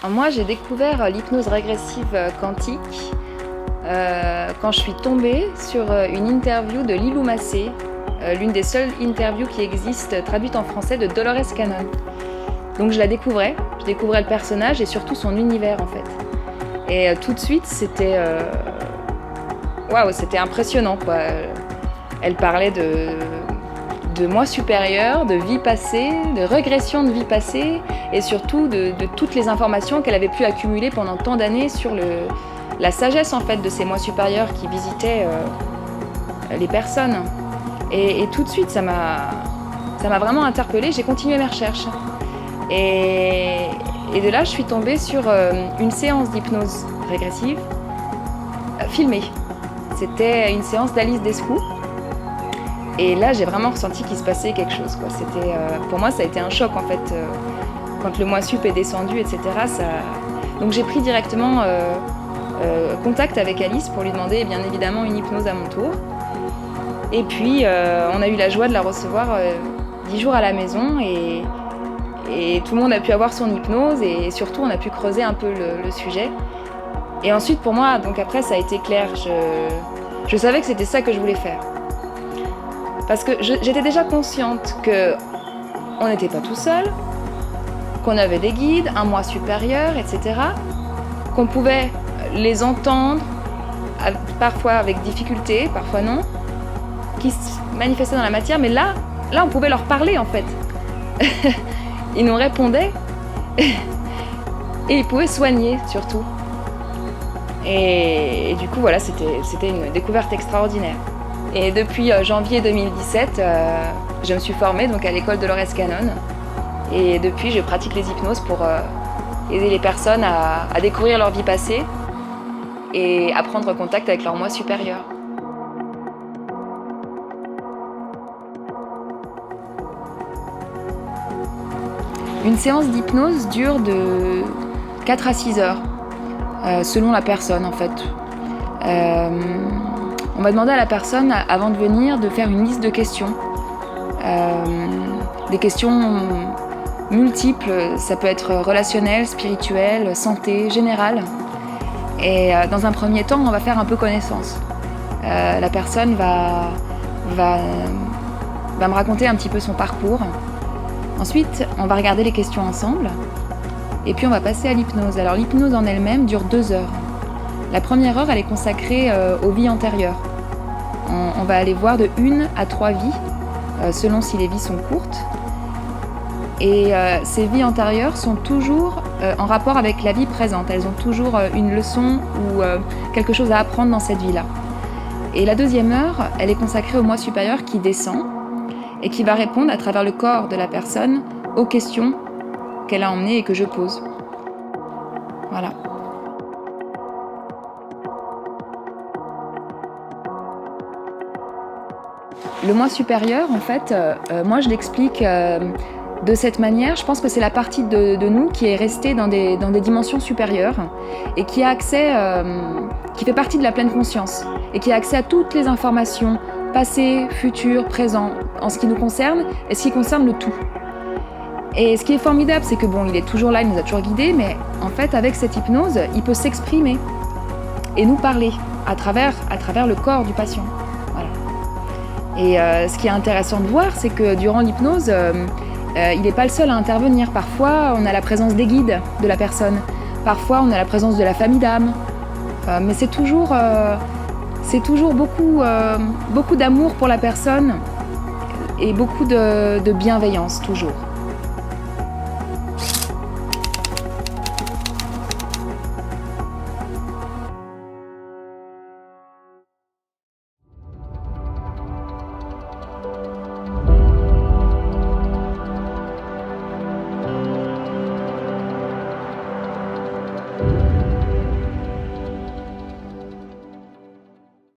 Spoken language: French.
Moi, j'ai découvert l'hypnose régressive quantique quand je suis tombée sur une interview de Lilou Massé, l'une des seules interviews qui existent traduites en français de Dolores Cannon. Donc je découvrais le personnage et surtout son univers en fait. Et tout de suite, c'était c'était impressionnant quoi. Elle parlait de moi supérieur, de vie passée, de régression de vie passée et surtout de toutes les informations qu'elle avait pu accumuler pendant tant d'années sur la sagesse en fait de ces moi supérieurs qui visitaient les personnes. Et tout de suite, ça m'a vraiment interpellée. J'ai continué mes recherches. Et de là, je suis tombée sur une séance d'hypnose régressive filmée. C'était une séance d'Alice Descou. Et là, j'ai vraiment ressenti qu'il se passait quelque chose, quoi. C'était, pour moi, ça a été un choc, en fait. Quand le moi sup est descendu, etc. Donc j'ai pris directement contact avec Alice pour lui demander, bien évidemment, une hypnose à mon tour. Et puis, on a eu la joie de la recevoir 10 jours à la maison. Et tout le monde a pu avoir son hypnose. Et surtout, on a pu creuser un peu le sujet. Et ensuite, pour moi, donc après, ça a été clair. Je savais que c'était ça que je voulais faire. Parce que j'étais déjà consciente qu'on n'était pas tout seul, qu'on avait des guides, un moi supérieur, etc. Qu'on pouvait les entendre, parfois avec difficulté, parfois non, qui se manifestaient dans la matière, mais là on pouvait leur parler en fait. Ils nous répondaient et ils pouvaient soigner surtout. Et du coup, voilà, c'était une découverte extraordinaire. Et depuis janvier 2017, je me suis formée donc, à l'école Dolores Cannon. Et depuis, je pratique les hypnoses pour aider les personnes à découvrir leur vie passée et à prendre contact avec leur moi supérieur. Une séance d'hypnose dure de 4 à 6 heures, selon la personne en fait. On va demander à la personne, avant de venir, de faire une liste de questions. Des questions multiples, ça peut être relationnel, spirituel, santé, général. Et dans un premier temps, on va faire un peu connaissance. La personne va me raconter un petit peu son parcours. Ensuite, on va regarder les questions ensemble. Et puis on va passer à l'hypnose. Alors l'hypnose en elle-même dure 2 heures. La première heure, elle est consacrée aux vies antérieures. On va aller voir de 1 à 3 vies, selon si les vies sont courtes. Et ces vies antérieures sont toujours en rapport avec la vie présente. Elles ont toujours une leçon ou quelque chose à apprendre dans cette vie-là. Et la deuxième heure, elle est consacrée au moi supérieur qui descend et qui va répondre à travers le corps de la personne aux questions qu'elle a emmenées et que je pose. Voilà. Le moi supérieur, en fait, moi je l'explique de cette manière. Je pense que c'est la partie de nous qui est restée dans des dimensions supérieures et qui a accès, qui fait partie de la pleine conscience et qui a accès à toutes les informations passé, futur, présent, en ce qui nous concerne et ce qui concerne le tout. Et ce qui est formidable, c'est que bon, il est toujours là, il nous a toujours guidés, mais en fait, avec cette hypnose, il peut s'exprimer et nous parler à travers le corps du patient. Voilà. Et ce qui est intéressant de voir, c'est que durant l'hypnose, il n'est pas le seul à intervenir. Parfois, on a la présence des guides de la personne. Parfois, on a la présence de la famille d'âme. Mais c'est toujours beaucoup d'amour pour la personne et beaucoup de bienveillance, toujours.